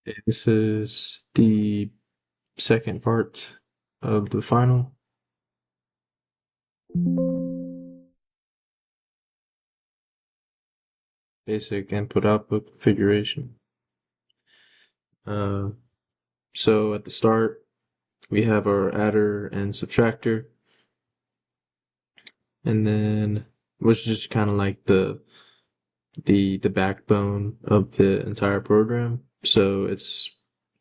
Okay, this is the second part of the final. Basic input-output configuration. Uh, so at the start, we have our adder and subtractor, and then which is just kind of like the backbone of the entire program. So it's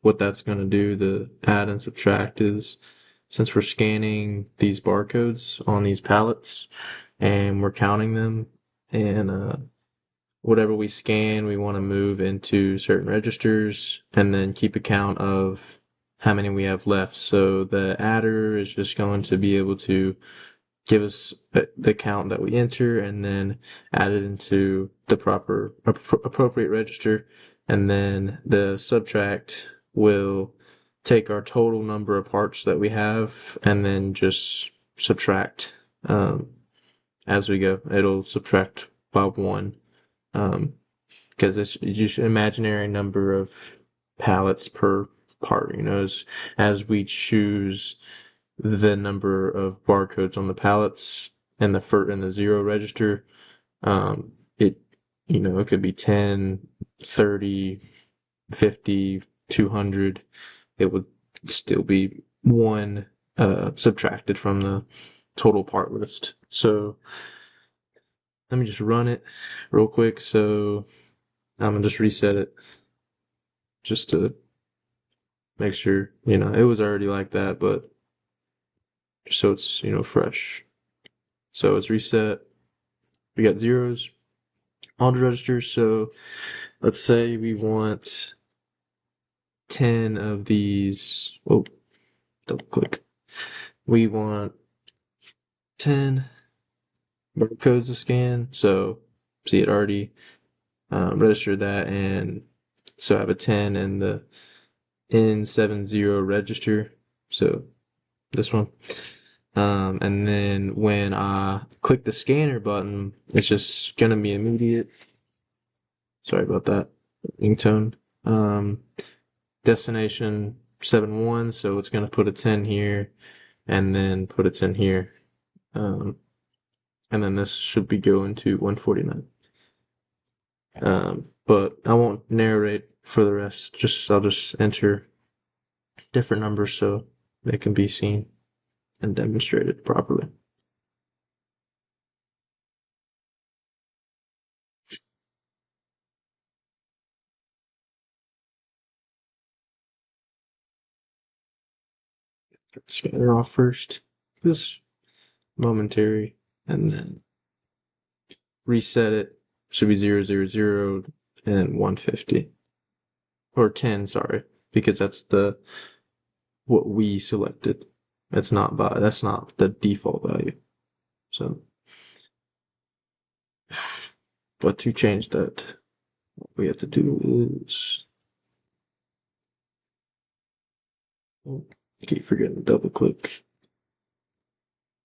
what that's going to do. The add and subtract is, since we're scanning these barcodes on these pallets and we're counting them, and whatever we scan, we want to move into certain registers and then keep a count of how many we have left. So the adder is just going to be able to give us the count that we enter and then add it into the proper appropriate register. And then the subtract will take our total number of parts that we have and then just subtract as we go. It'll subtract by one, because it's just an imaginary number of pallets per part. As we choose the number of barcodes on the pallets and the zero register, it it could be 10, 30, 50, 200. It would still be one subtracted from the total part list. So let me just run it real quick. So I'm gonna just reset it just to make sure, it was already like that, but so it's, fresh. So it's reset. We got zeros on the registers. So let's say we want 10 of these. Oh, double click. We want 10 barcodes to scan. So see, it already registered that. And so I have a 10 in the N70 register. So this one. And then when I click the scanner button, it's just gonna be immediate. Sorry about that ringtone. Destination 71, so it's gonna put a 10 here, and then put a 10 here. And then this should be going to 149. But I won't narrate for the rest. I'll just enter different numbers so they can be seen and demonstrated properly. Scanner off first. This momentary, and then reset it. Should be 000 and 150, or 10. Sorry, because that's what we selected. That's not the default value. So, but to change that, what we have to do is, keep forgetting to double click.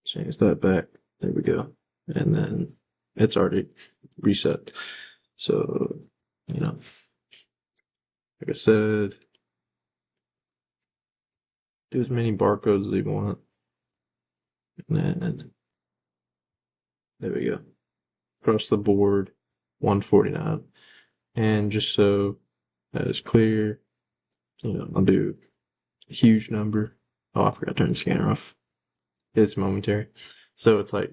Change that back. There we go. And then it's already reset. So, like I said, do as many barcodes as you want. And then, there we go. Across the board, 149. And just so that is clear, I'll do a huge number. Oh, I forgot to turn the scanner off. It's momentary. So it's like,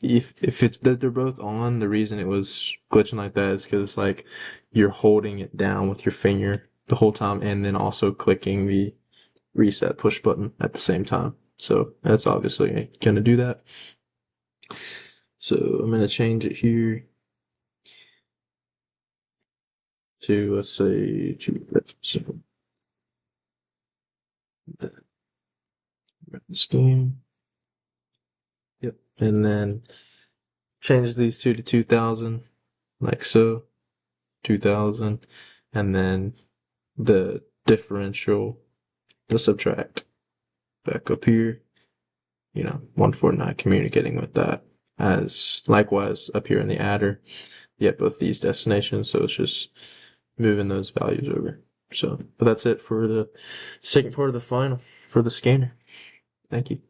if it's that they're both on, the reason it was glitching like that is because like you're holding it down with your finger the whole time and then also clicking the reset push button at the same time. So that's obviously gonna do that. So I'm gonna change it here to, let's say, so this game. Yep. And then change these two to 2000, like so. 2000. And then the differential, the subtract back up here, 149, communicating with that. As likewise up here in the adder, you have both these destinations, so it's just moving those values over. So, but that's it for the second part of the final for the scanner. Thank you.